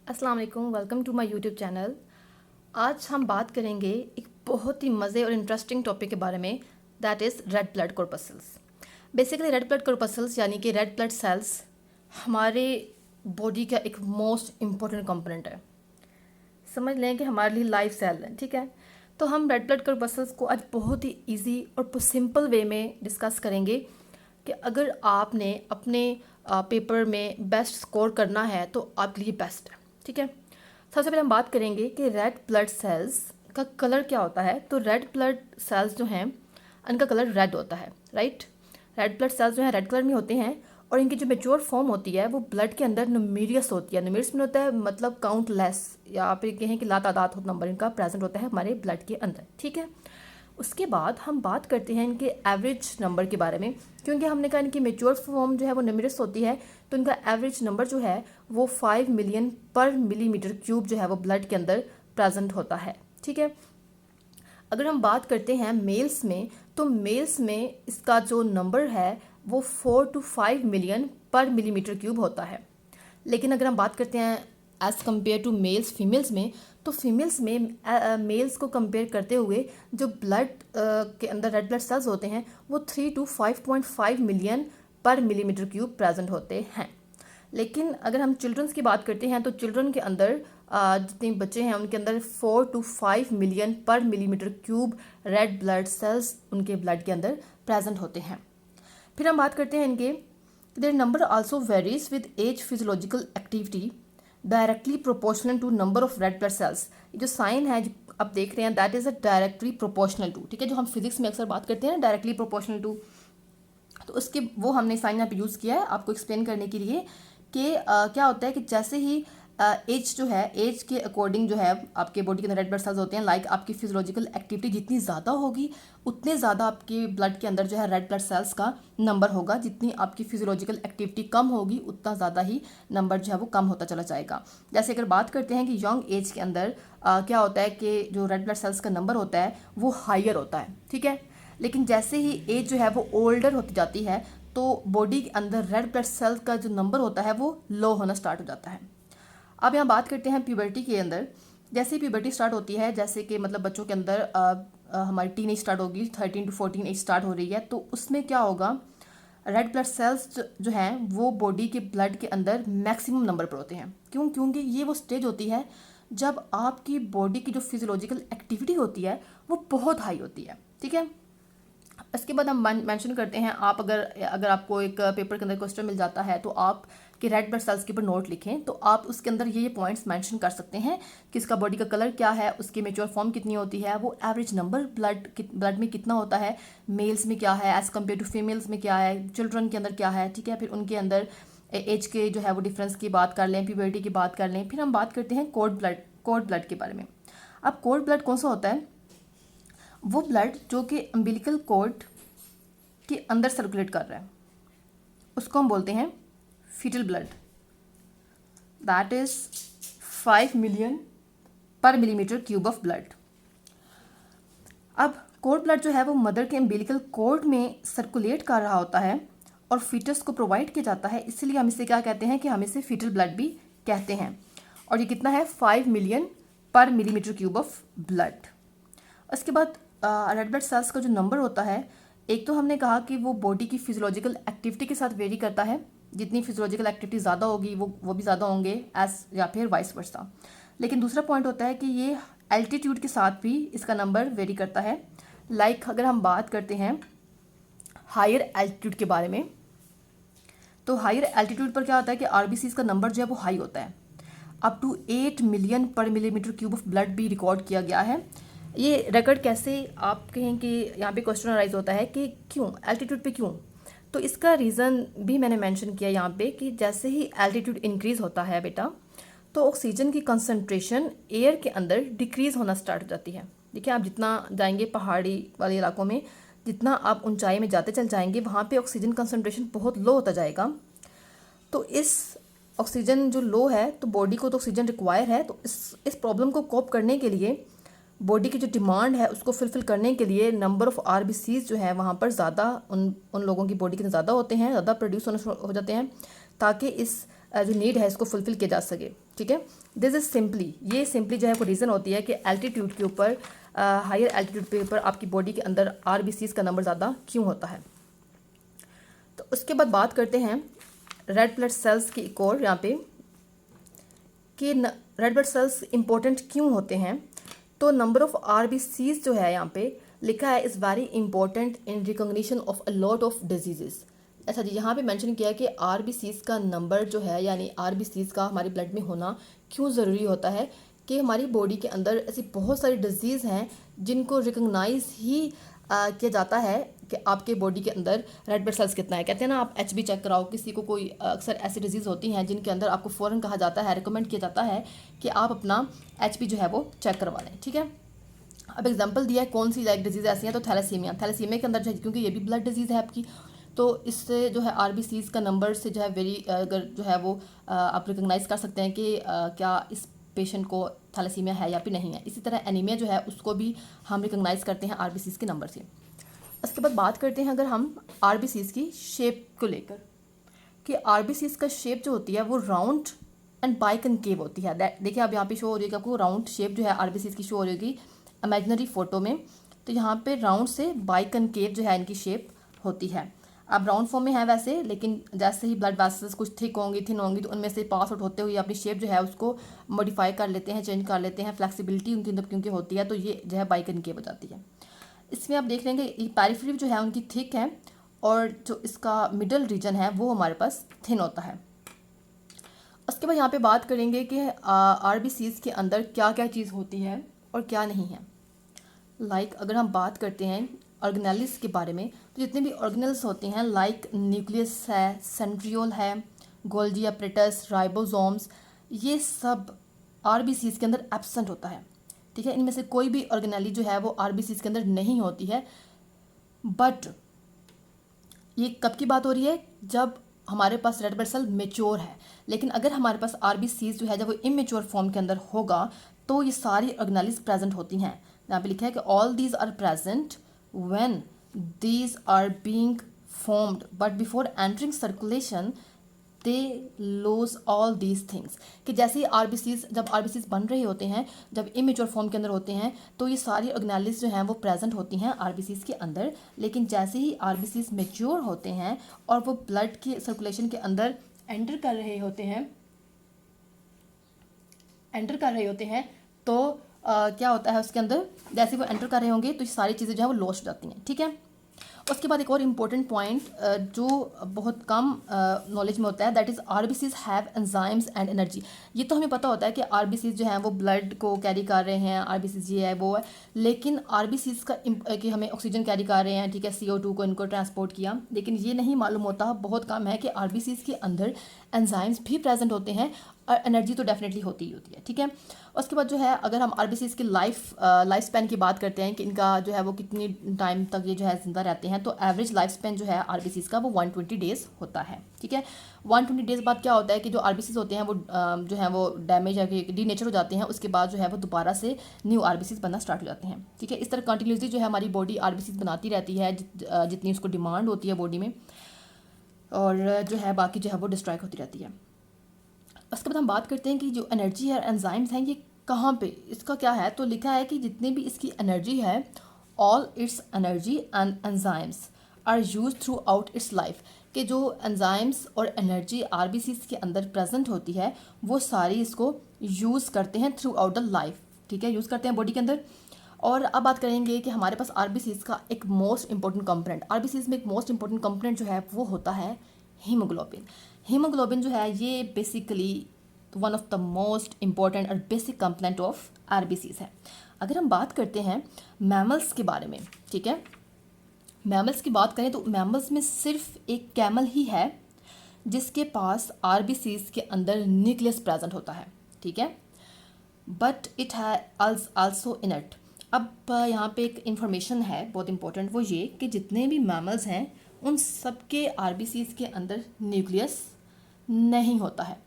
अस्सलाम वालेकुम, welcome to my YouTube channel. आज हम बात करेंगे एक बहुत ही मज़े और इंटरेस्टिंग टॉपिक के बारे में, that is red blood corpuscles. Basically red blood corpuscles यानी कि रेड ब्लड सेल्स हमारे बॉडी का एक मोस्ट इम्पॉर्टेंट कंपोनेंट है। समझ लें कि हमारे लिए लाइफ सेल है, ठीक है। तो हम रेड ब्लड कॉर्पस्कल्स को आज बहुत ही ईजी और सिंपल वे में डिस्कस करेंगे कि अगर आपने अपने पेपर में बेस्ट स्कोर करना है तो आपके लिए बेस्ट है, ठीक है। सबसे पहले हम बात करेंगे कि रेड ब्लड सेल्स का कलर क्या होता है। तो रेड ब्लड सेल्स जो हैं इनका कलर रेड होता है, राइट। रेड ब्लड सेल्स जो हैं रेड कलर में होते हैं और इनकी जो मेच्योर फॉर्म होती है वो ब्लड के अंदर न्यूमेरियस होती है। न्यूमेरियस में होता है मतलब काउंटलेस, या आप ये कहें कि लातादाद नंबर इनका प्रेजेंट होता है हमारे ब्लड के अंदर, ठीक है। उसके बाद हम बात करते हैं इनके एवरेज नंबर के बारे में, क्योंकि हमने कहा इनकी मेच्योर फॉर्म जो है वो न्यूमेरियस होती है, तो इनका एवरेज नंबर जो है वो 5 मिलियन पर मिलीमीटर क्यूब जो है वो ब्लड के अंदर प्रेजेंट होता है, ठीक है। अगर हम बात करते हैं मेल्स में, तो मेल्स में इसका जो नंबर है वो 4 to 5 मिलियन पर मिलीमीटर क्यूब होता है। लेकिन अगर हम बात करते हैं as compare to males females में, तो फीमेल्स में मेल्स को कंपेयर करते हुए जो ब्लड के अंदर रेड ब्लड सेल्स होते हैं वो 3 to 5.5 मिलियन पर मिलीमीटर क्यूब प्रेजेंट होते हैं। लेकिन अगर हम चिल्ड्रंस की बात करते हैं तो चिल्ड्रन के अंदर जितने बच्चे हैं उनके अंदर 4 to 5 मिलियन पर millimetre cube red blood sales उनके ब्लड के अंदर प्रेजेंट होते हैं। फिर हम बात करते हैं इनके their number also varies with age physiological activity directly proportional to number of red blood cells. जो साइन है जो आप देख रहे हैं that is a directly proportional to, ठीक है। जो हम फिजिक्स में अक्सर बात करते हैं ना डायरेक्टली प्रोपोर्शनल टू, तो उसके वो हमने साइन यहाँ पे यूज़ किया है आपको एक्सप्लेन करने के लिए कि क्या होता है कि जैसे ही एज जो है एज के अकॉर्डिंग जो है आपके बॉडी के अंदर रेड ब्लड सेल्स होते हैं, लाइक आपकी फिजियोलॉजिकल एक्टिविटी जितनी ज़्यादा होगी उतने ज़्यादा आपके ब्लड के अंदर जो है रेड ब्लड सेल्स का नंबर होगा। जितनी आपकी फिजियोलॉजिकल एक्टिविटी कम होगी उतना ज़्यादा ही नंबर जो है वो कम होता चला जाएगा। जैसे अगर बात करते हैं कि यंग एज के अंदर क्या होता है कि जो रेड ब्लड सेल्स का नंबर होता है वो हायर होता है, ठीक है। लेकिन जैसे ही एज जो है वो ओल्डर होती जाती है तो बॉडी के अंदर रेड ब्लड सेल का जो नंबर होता है वो लो होना स्टार्ट हो जाता है। अब यहाँ बात करते हैं प्यूबर्टी के अंदर। जैसे ही प्यूबर्टी स्टार्ट होती है, जैसे कि मतलब बच्चों के अंदर हमारी टीन एज स्टार्ट होगी, 13 to 14 एज स्टार्ट हो रही है, तो उसमें क्या होगा रेड ब्लड सेल्स जो हैं वो बॉडी के ब्लड के अंदर मैक्सिमम नंबर पर होते हैं। क्यों? क्योंकि ये वो स्टेज होती है जब आपकी बॉडी की जो फिजियोलॉजिकल एक्टिविटी होती है वो बहुत हाई होती है, ठीक है। इसके बाद हम मेंशन करते हैं, आप अगर आपको एक पेपर के अंदर क्वेश्चन मिल जाता है तो आप कि रेड ब्लड सेल्स के ऊपर नोट लिखें, तो आप उसके अंदर ये पॉइंट्स मेंशन कर सकते हैं कि इसका बॉडी का कलर क्या है, उसकी मेच्योर फॉर्म कितनी होती है, वो एवरेज नंबर ब्लड में कितना होता है, मेल्स में क्या है एज़ कम्पेयर टू फीमेल्स में क्या है, चिल्ड्रन के अंदर क्या है, ठीक है। फिर उनके अंदर एज के जो है वो डिफरेंस की बात कर लें, प्यूबर्टी की बात कर लें। फिर हम बात करते हैं कोड ब्लड के बारे में। अब कोड ब्लड कौन सा होता है? वो ब्लड जो कि अम्बिलिकल कॉर्ड के अंदर सर्कुलेट कर रहा है उसको हम बोलते हैं foetal blood, that is 5 million पर मिलीमीटर क्यूब ऑफ ब्लड। अब कोड ब्लड जो है वो मदर के अम्बिलिकल कॉर्ड में सर्कुलेट कर रहा होता है और फीटस को प्रोवाइड किया जाता है, इसलिए हम इसे क्या कहते हैं कि हम इसे फीटल ब्लड भी कहते हैं। और ये कितना है? 5 मिलियन पर मिलीमीटर क्यूब ऑफ ब्लड। उसके बाद रेड ब्लड सेल्स का जो नंबर होता है, एक तो हमने कहा कि वो बॉडी की फिजियोलॉजिकल एक्टिविटी के साथ वेरी करता है, जितनी फिजियोलॉजिकल एक्टिविटी ज़्यादा होगी वो भी ज़्यादा होंगे एज या फिर वाइस वर्सा। लेकिन दूसरा पॉइंट होता है कि ये एल्टीट्यूड के साथ भी इसका नंबर वेरी करता है। लाइक अगर हम बात करते हैं हायर एल्टीट्यूड के बारे में, तो हायर एल्टीट्यूड पर क्या होता है कि आरबीसी का नंबर जो है वो हाई होता है, अप टू 8 मिलियन पर मिलीमीटर क्यूब ऑफ ब्लड भी रिकॉर्ड किया गया है। ये रिकॉर्ड कैसे, आप कहें कि यहाँ पे क्वेश्चन अराइज होता है कि क्यों एल्टीट्यूड पे क्यों, तो इसका रीज़न भी मैंने मेंशन किया यहाँ पे कि जैसे ही एल्टीट्यूड इंक्रीज़ होता है बेटा, तो ऑक्सीजन की कंसंट्रेशन एयर के अंदर डिक्रीज़ होना स्टार्ट हो जाती है। देखिए आप जितना जाएंगे पहाड़ी वाले इलाकों में, जितना आप ऊंचाई में जाते चल जाएंगे वहाँ पे ऑक्सीजन कंसंट्रेशन बहुत लो होता जाएगा। तो इस ऑक्सीजन जो लो है, तो बॉडी को तो ऑक्सीजन रिक्वायर है, तो इस प्रॉब्लम को कोप करने के लिए, बॉडी की जो डिमांड है उसको फुलफिल करने के लिए नंबर ऑफ़ आरबीसीज जो है वहाँ पर ज़्यादा उन लोगों की बॉडी के ज़्यादा होते हैं, ज़्यादा प्रोड्यूस हो जाते हैं, ताकि इस जो नीड है इसको फुलफिल किया जा सके, ठीक है। दिस इज सिंपली, ये सिंपली जो है वो रीज़न होती है कि एल्टीट्यूड के ऊपर, हायर एल्टीट्यूड के ऊपर आपकी बॉडी के अंदर आरबीसीज का नंबर ज़्यादा क्यों होता है। तो उसके बाद बात करते हैं रेड ब्लड सेल्स की एक और यहाँ पे कि रेड ब्लड सेल्स इंपॉर्टेंट क्यों होते हैं। तो नंबर ऑफ आरबीसीज जो है यहाँ पे लिखा है is very important in recognition of a lot of diseases. अच्छा जी, यहाँ पे मेंशन किया है कि आरबीसीज का नंबर जो है यानी आरबीसीज का हमारे ब्लड में होना क्यों ज़रूरी होता है कि हमारी बॉडी के अंदर ऐसी बहुत सारी डिजीज़ हैं जिनको रिकॉग्नाइज ही किया जाता है कि आपके बॉडी के अंदर रेड ब्लड सेल्स कितना है। कहते हैं ना, आप एचबी चेक कराओ किसी को, कोई अक्सर ऐसी डिजीज़ होती हैं जिनके अंदर आपको फ़ौरन कहा जाता है, रिकमेंड किया जाता है कि आप अपना एचबी जो है वो चेक करवा लें, ठीक है। अब एग्जांपल दिया है कौन सी लाइक डिजीज़ ऐसी हैं, तो थैलेसीमिया, थैलेसीमिया के अंदर जो है, क्योंकि ये भी ब्लड डिजीज़ है आपकी, तो इससे जो है आरबीसीज का नंबर से जो है अगर जो है वो आप रिकॉग्नाइज कर सकते हैं कि क्या इस पेशेंट को थैलेसीमिया है या फिर नहीं है। इसी तरह एनीमिया जो है उसको भी हम रिकॉग्नाइज करते हैं आरबीसीज के नंबर से। उसके बाद बात करते हैं अगर हम आरबीसीज की शेप को लेकर कि आरबीसीज का शेप जो होती है वो राउंड एंड बाइकनकेव होती है। देखिए आप यहाँ पे शो हो रही है आपको राउंड शेप जो है आरबीसीज की शो हो रही होगी इमेजिनरी फोटो में। तो यहाँ पे राउंड से बाइकनकेव जो है इनकी शेप होती है। अब राउंड फॉर्म में है वैसे, लेकिन जैसे ही ब्लड वेसल्स कुछ थिक होंगी, थिन होंगी, तो उनमें से पास आउट होते हुए अपनी शेप जो है उसको मॉडिफाई कर लेते हैं, चेंज कर लेते हैं, फ्लेक्सिबिलिटी उनकी अंदर क्योंकि होती है, तो ये जो है बाइकनकेव हो जाती है। इसमें आप देख लेंगे ये पेरिफेरी जो है उनकी थिक है और जो इसका मिडल रीजन है वो हमारे पास थिन होता है। उसके बाद यहाँ पे बात करेंगे कि आरबीसीज के अंदर क्या क्या चीज़ होती है और क्या नहीं है। लाइक अगर हम बात करते हैं ऑर्गेनेल्स के बारे में, तो जितने भी ऑर्गेनेल्स होते हैं लाइक न्यूक्लियस है, सेंट्रियोल है, गोल्जी अपरेटस, राइबोसोम्स, ये सब आरबीसीज के अंदर एब्सेंट होता है, ठीक है। इनमें से कोई भी ऑर्गेनेली जो है वो आरबीसीज के अंदर नहीं होती है। बट ये कब की बात हो रही है, जब हमारे पास रेड ब्लड सेल मेच्योर है। लेकिन अगर हमारे पास आरबीसीज जो है जब वो इमेच्योर फॉर्म के अंदर होगा तो ये सारी ऑर्गेनेलीज प्रेजेंट होती हैं। यहाँ पे लिखा है कि all these are present when these are being formed but before entering circulation they lose all these things. कि जैसे ही आरबीसीज, जब आरबीसीज बन रहे होते हैं, जब इमेच्योर फॉर्म के अंदर होते हैं, तो ये सारी ऑर्गेनेलिज जो हैं वो प्रेजेंट होती हैं आरबीसीज के अंदर। लेकिन जैसे ही आरबीसीज मेच्योर होते हैं और वो ब्लड की सर्कुलेशन के अंदर एंटर कर रहे होते हैं, तो क्या होता है उसके अंदर, जैसे वो एंटर कर रहे होंगे तो ये सारी चीज़ें जो है वो लॉस्ट हो जाती हैं, ठीक है। उसके बाद एक और इम्पोर्टेंट पॉइंट जो बहुत कम नॉलेज में होता है, that is RBCs have enzymes and energy. ये तो हमें पता होता है कि आरबीसीज जो हैं वो ब्लड को कैरी कर रहे हैं, आरबीसीज ये है वो है, लेकिन आरबीसीज का कि हमें ऑक्सीजन कैरी कर रहे हैं, ठीक है, CO2 को इनको ट्रांसपोर्ट किया, लेकिन ये नहीं मालूम होता, बहुत कम है कि आरबीसीज के अंदर एंजाइम्स भी प्रेजेंट होते हैं और एनर्जी तो डेफिनेटली होती ही होती है, ठीक है। उसके बाद जो है अगर हम आरबीसीज की लाइफ स्पैन की बात करते हैं कि इनका जो है वो कितनी टाइम तक ये जो है ज़िंदा रहते हैं, तो एवरेज लाइफ स्पैन जो है आरबीसीज का वो 120 डेज़ होता है, ठीक है। 120 डेज़ बाद क्या होता है कि जो आरबीसीज होते हैं वो जो है वो डैमेज या डीनेचर हो जाते हैं, उसके बाद जो है वो दोबारा से न्यू आरबीसीज बनना स्टार्ट हो जाते हैं, ठीक है। इस तरह कंटिन्यूसली जो है हमारी बॉडी आरबीसीज बनाती रहती है जितनी उसको डिमांड होती है बॉडी में, और जो है बाकी जो है वो डिस्ट्रॉय होती रहती है। उसके बाद हम बात करते हैं कि जो एनर्जी है, एंजाइम्स हैं, ये कहाँ पे, इसका क्या है। तो लिखा है कि जितने भी इसकी एनर्जी है, all its energy and enzymes are use throughout its life. कि जो एंजाइम्स और एनर्जी आरबीसीज के अंदर प्रेजेंट होती है वो सारी इसको यूज़ करते हैं थ्रू आउट द लाइफ, ठीक है, यूज़ करते हैं बॉडी के अंदर। और अब बात करेंगे कि हमारे पास आरबीसीज का एक मोस्ट इंपॉर्टेंट कंपोनेंट, आरबीसीज में एक मोस्ट इंपॉर्टेंट कंपोनेंट जो है वो होता है हीमोग्लोबिन। हीमोग्लोबिन जो है ये basically one of the most important और बेसिक कंपोनेंट ऑफ आरबीसीज है। अगर हम बात करते हैं मैमल्स के बारे में, ठीक है, मैमल्स की बात करें तो मैमल्स में सिर्फ एक कैमल ही है जिसके पास आरबीसीज के अंदर न्यूक्लियस प्रेजेंट होता है, ठीक है, बट इट है आल्सो इनर्ट। अब यहाँ पे एक इंफॉर्मेशन है बहुत इंपॉर्टेंट, वो ये कि जितने भी मैमल्स हैं उन सबके आरबीसीज के अंदर न्यूक्लियस नहीं होता है,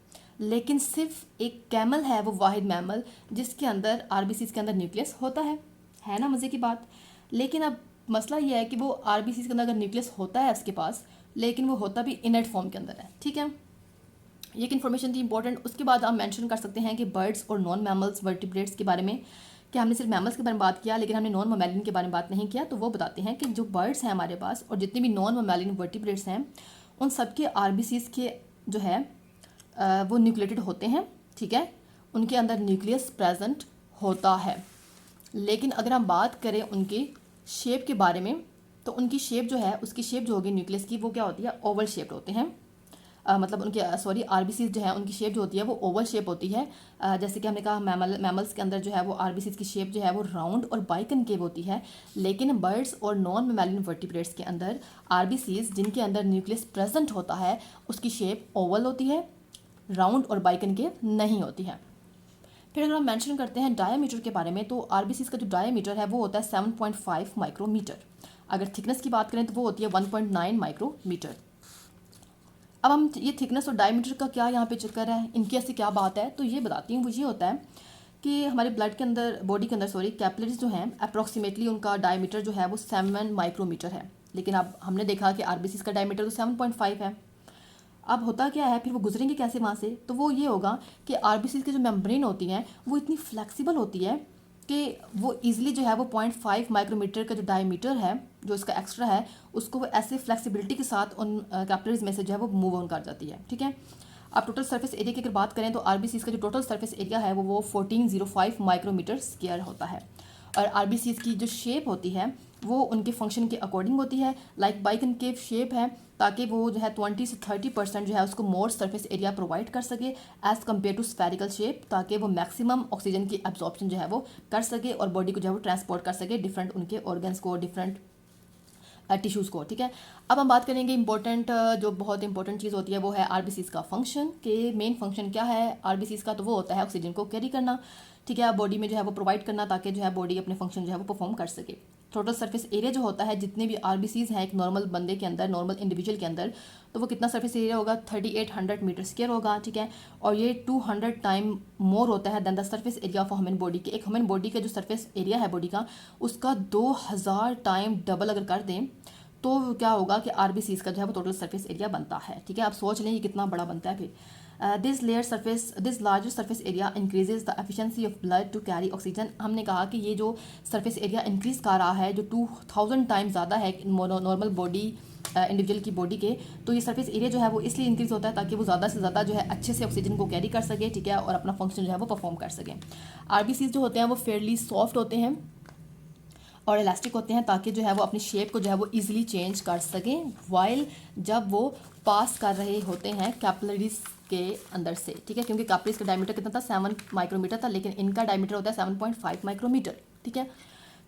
लेकिन सिर्फ एक कैमल है वो वाहिद मैमल जिसके अंदर आरबीसीज के अंदर न्यूक्लियस होता है ना, मज़े की बात। लेकिन अब मसला ये है कि वो आरबीसीज के अंदर अगर न्यूक्लियस होता है उसके पास, लेकिन वो होता भी इनर्ट फॉर्म के अंदर है, ठीक है। ये एक इन्फॉर्मेशन थी इंपॉर्टेंट। उसके बाद हम मेंशन कर सकते हैं कि बर्ड्स और नॉन मैमल्स वर्टिब्रेट्स के बारे में, कि हमने सिर्फ मैमल्स के बारे में बात किया लेकिन हमने नॉन ममैलियन के बारे में बात नहीं किया। तो वो बताते हैं कि जो बर्ड्स हैं हमारे पास और जितने भी नॉन ममैलियन वर्टिब्रेट्स हैं उन सब के आरबीसीज के जो है वो न्यूक्लिएटेड होते हैं, ठीक है, उनके अंदर न्यूक्लियस प्रेजेंट होता है। लेकिन अगर हम बात करें उनकी शेप के बारे में तो उनकी शेप जो है, उसकी शेप जो होगी न्यूक्लियस की, वो क्या होती है, ओवल शेप्ड होते हैं। मतलब उनके आरबीसीज जो है उनकी शेप जो होती है वो ओवल शेप होती है। जैसे कि हमने कहा मैमल्स के अंदर जो है वो आरबीसीज की शेप जो है वो राउंड और बाइकनकेव होती है। लेकिन बर्ड्स और नॉन मैमेलियन वर्टिब्रेट्स के अंदर आरबीसीज जिनके अंदर न्यूक्लियस प्रेजेंट होता है उसकी शेप ओवल होती है, राउंड और बाइकनकेव नहीं होती है। फिर अगर हम मेंशन करते हैं डायामीटर के बारे में तो आरबीसीज का जो डायामीटर है वो होता है 7.5 माइक्रोमीटर। अगर थिकनेस की बात करें तो वो होती है 1.9 माइक्रोमीटर। अब हम ये थिकनेस और डायमीटर का क्या यहाँ पे चक्कर है, इनकी ऐसी क्या बात है, तो ये बताती हूँ। वो ये होता है कि हमारे ब्लड के अंदर, बॉडी के अंदर कैपिलरीज जो हैं अप्रॉक्सीमेटली उनका डायमीटर जो है वो 7 माइक्रोमीटर है। लेकिन अब हमने देखा कि आरबीसीज का डायमीटर तो 7.5 है। अब होता क्या है, फिर वो गुजरेंगे कैसे वहाँ से, तो वो ये होगा कि आरबीसीज की जो मेम्ब्रेन होती हैं वो इतनी फ्लेक्सिबल होती है कि वो ईजिली जो है वो 0.5 माइक्रोमीटर का जो डायमीटर है जो इसका एक्स्ट्रा है उसको वो ऐसे फ्लेक्सिबिलिटी के साथ उन कैपिलरीज में से जो है वो मूव ऑन कर जाती है, ठीक है। अब टोटल सरफेस एरिया की अगर बात करें तो आरबीसीज का जो टोटल सरफेस एरिया है वो 1405 माइक्रोमीटर स्क्वायर होता है। और आरबीसीज की जो शेप होती है वो उनके फंक्शन के अकॉर्डिंग होती है। लाइक बाइकनकेव शेप है ताकि वो जो है 20 से 30% जो है उसको मोर सरफेस एरिया प्रोवाइड कर सके as compare to spherical shape, ताकि वो मैक्सिमम ऑक्सीजन की एब्जॉर्प्शन जो है वो कर सके और बॉडी को जो है वो ट्रांसपोर्ट कर सके डिफरेंट उनके ऑर्गन्स को, डिफरेंट टिश्यूज़ को, ठीक है। अब हम बात करेंगे इंपॉर्टेंट, जो बहुत इंपॉर्टेंट चीज़ होती है वो है आरबीसीज का फंक्शन, के मेन फंक्शन क्या है आरबीसीज का, तो वो होता है ऑक्सीजन को कैरी करना, ठीक है, बॉडी में जो है वो प्रोवाइड करना ताकि जो है बॉडी अपने फंक्शन जो है वो परफॉर्म कर सके। टोटल सरफेस एरिया जो होता है जितने भी आरबीसीज हैं एक नॉर्मल बंदे के अंदर, नॉर्मल इंडिविजुअल के अंदर, तो वो कितना सरफेस एरिया होगा, 3800 मीटर स्क्वायर होगा, ठीक है। और ये 200 टाइम मोर होता है than the surface area of human body के। एक ह्यूमन बॉडी का जो सरफेस एरिया है बॉडी का उसका 2000 टाइम डबल अगर कर दें तो क्या होगा कि आरबीसीज का जो है वो टोटल सरफेस एरिया बनता है, ठीक है। आप सोच लें ये कितना बड़ा बनता है। फिर this larger surface area increases the efficiency of blood to carry oxygen. हमने कहा कि ये जो सरफेस एरिया इंक्रीज कर रहा है जो 2000 टाइम ज़्यादा है नॉर्मल बॉडी इंडिविजुअल की बॉडी के, तो ये सरफेस एरिया जो है वो इसलिए इंक्रीज होता है ताकि वो ज़्यादा से ज़्यादा जो है अच्छे से ऑक्सीजन को कैरी कर सके, ठीक है, और अपना फंक्शन जो है वो परफॉर्म कर सके। आरबीसीज जो होते हैं वो फेयरली सॉफ्ट होते हैं और इलास्टिक होते हैं ताकि जो है वो अपनी शेप को जो है वो इजीली चेंज कर सकें वाइल जब वो पास कर रहे होते हैं कैपिलरीज के अंदर से, ठीक है, क्योंकि कैपिलरीज का डायमीटर कितना था 7 माइक्रोमीटर था लेकिन इनका डायमीटर होता है 7.5 माइक्रोमीटर, ठीक है।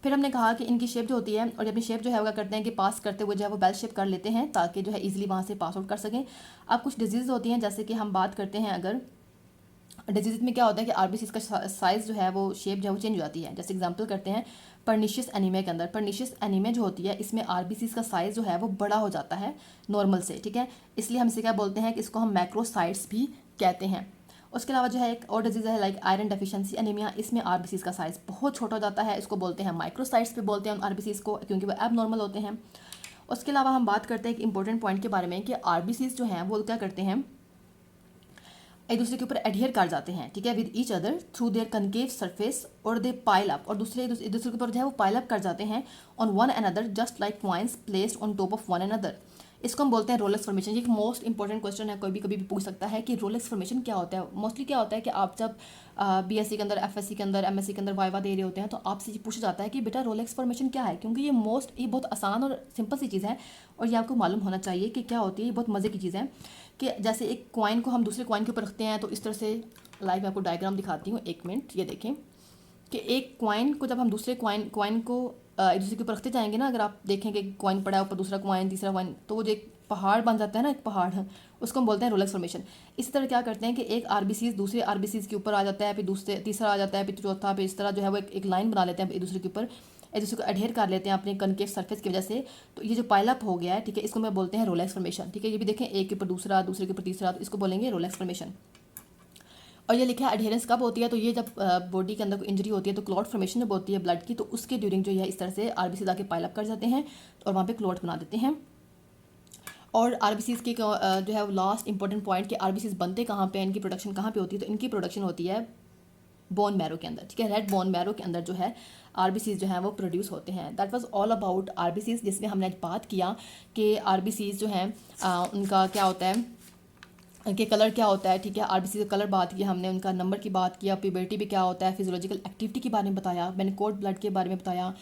फिर हमने कहा कि इनकी शेप जो होती है और अपनी शेप जो है वो करते हैं कि पास करते हुए जो है वो बेल शेप कर लेते हैं ताकि जो है ईजिली वहाँ से पास आउट कर सकें। अब कुछ डिजीज़ होती हैं जैसे कि हम बात करते हैं अगर डिजीज में क्या होता है कि आरबीसीज का साइज़ जो है वो शेप जो है वो चेंज हो जाती है। जैसे एग्जांपल करते हैं परनीशियस एनीमिया के अंदर, परनीशियस एनीमिया जो होती है इसमें आरबीसीज का साइज़ जो है वो बड़ा हो जाता है नॉर्मल से, ठीक है, इसलिए हम इसे क्या बोलते हैं कि इसको हम मैक्रोसाइट्स भी कहते हैं। उसके अलावा जो है एक और डिजीज़ है लाइक आयरन डेफिशिएंसी एनीमिया, इसमें आरबीसीज का साइज़ बहुत छोटा हो जाता है, इसको बोलते हैं माइक्रोसाइट्स पे बोलते हैं आरबीसीज को क्योंकि वो एब नॉर्मल होते हैं। उसके अलावा हम बात करते हैं एक इंपॉर्टेंट पॉइंट के बारे में कि आरबीसीज जो हैं वो क्या करते हैं, एक दूसरे के ऊपर एडहियर कर जाते हैं, ठीक है, with each other through their concave surface और दे पाइल अप, और दूसरे के ऊपर जो है वो पाइल अप कर जाते हैं on one another just like coins placed on top of one another. इसको हम बोलते हैं रोलेक्स फॉर्मेशन। ये एक मोस्ट इंपॉर्टेंट क्वेश्चन है, कोई भी कभी भी पूछ सकता है कि रोलेक्स फॉर्मेशन क्या होता है। मोस्टली क्या होता है कि आप जब बीएससी के अंदर, एफएससी के अंदर, एमएससी के अंदर वाइवा दे रहे होते हैं तो आपसे ये पूछा जाता है कि बेटा रोलेक्स फॉर्मेशन क्या है, क्योंकि ये बहुत आसान और सिंपल सी चीज़ है और ये आपको मालूम होना चाहिए कि क्या होती है। ये बहुत मज़े की चीज़ है कि जैसे एक कॉइन को हम दूसरे कॉइन के ऊपर रखते हैं तो इस तरह से, लाइक मैं आपको डायग्राम दिखाती हूँ, एक मिनट, ये देखें कि एक कॉइन को जब हम दूसरे कॉइन को एक दूसरे के ऊपर रखते जाएंगे ना, अगर आप देखेंगे कॉइन पड़ा है ऊपर दूसरा कॉइन, तीसरा कॉइन, तो वो जो एक पहाड़ बन जाता है ना, एक पहाड़, उसको हम बोलते हैं रोलेक्स फॉर्मेशन। इसी तरह क्या करते हैं कि एक आरबीसीज दूसरे आरबीसीज के ऊपर आ जाता है, फिर दूसरे तीसरा आ जाता है, फिर चौथा, फिर इस तरह जो है वो एक लाइन बना लेते हैं एक दूसरे के ऊपर, एक दूसरे को अडहेयर कर लेते हैं अपने कनकेव सरफेस की वजह से। तो ये जो पाइलअप हो गया है, ठीक है, इसको मैं बोलते हैं रोलेक्स फॉर्मेशन, ठीक है। ये भी देखें एक के ऊपर दूसरा, दूसरे के ऊपर तीसरा, तो इसको बोलेंगे रोलेक्स फॉर्मेशन। और ये लिखा है एडहेरेंस कब होती है, तो ये जब बॉडी के अंदर कोई इंजरी होती है तो क्लॉट फॉर्मेशन जब होती है ब्लड की, तो उसके ड्यूरिंग जो है इस तरह से आरबीसी आके पाइल अप कर जाते हैं और वहाँ पे क्लॉट बना देते हैं। और आरबीसीज़ के जो है वो लास्ट इंपॉर्टेंट पॉइंट कि आरबीसीज़ बनते कहाँ पे हैं, इनकी प्रोडक्शन कहाँ पे होती है, तो इनकी प्रोडक्शन होती है बोन मैरो के अंदर, ठीक है। रेड बोन मैरो के अंदर जो है आरबीसीज़ जो हैं वो प्रोड्यूस होते हैं। That was all about RBCs, जिसमें हमने आज बात किया कि आरबीसीज़ जो हैं उनका क्या होता है, उनके कलर क्या होता है, ठीक है। आरबीसी का कलर बात किया हमने, उनका नंबर की बात किया, प्यूबर्टी भी क्या होता है, फिजियोलॉजिकल एक्टिविटी के बारे में बताया, मैंने कोल्ड ब्लड के बारे में बताया।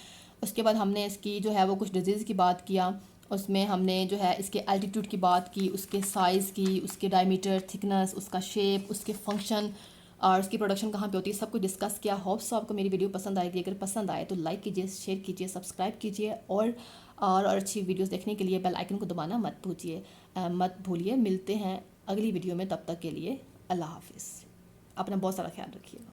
उसके बाद हमने इसकी जो है वो कुछ डिजीज़ की बात किया, उसमें हमने जो है इसके एल्टीट्यूड की बात की, उसके साइज़ की, उसके डायमीटर, थिकनेस, उसका शेप, उसके फंक्शन और उसकी प्रोडक्शन कहाँ पे होती है, सब कुछ डिस्कस किया। होप्स आपको मेरी वीडियो पसंद आएगी। अगर पसंद आए तो लाइक कीजिए, शेयर कीजिए, सब्सक्राइब कीजिए और अच्छी वीडियोस देखने के लिए बेल आइकन को दबाना मत भूलिए। मिलते हैं अगली वीडियो में, तब तक के लिए अल्लाह हाफिज़। अपना बहुत सारा ख्याल रखिएगा।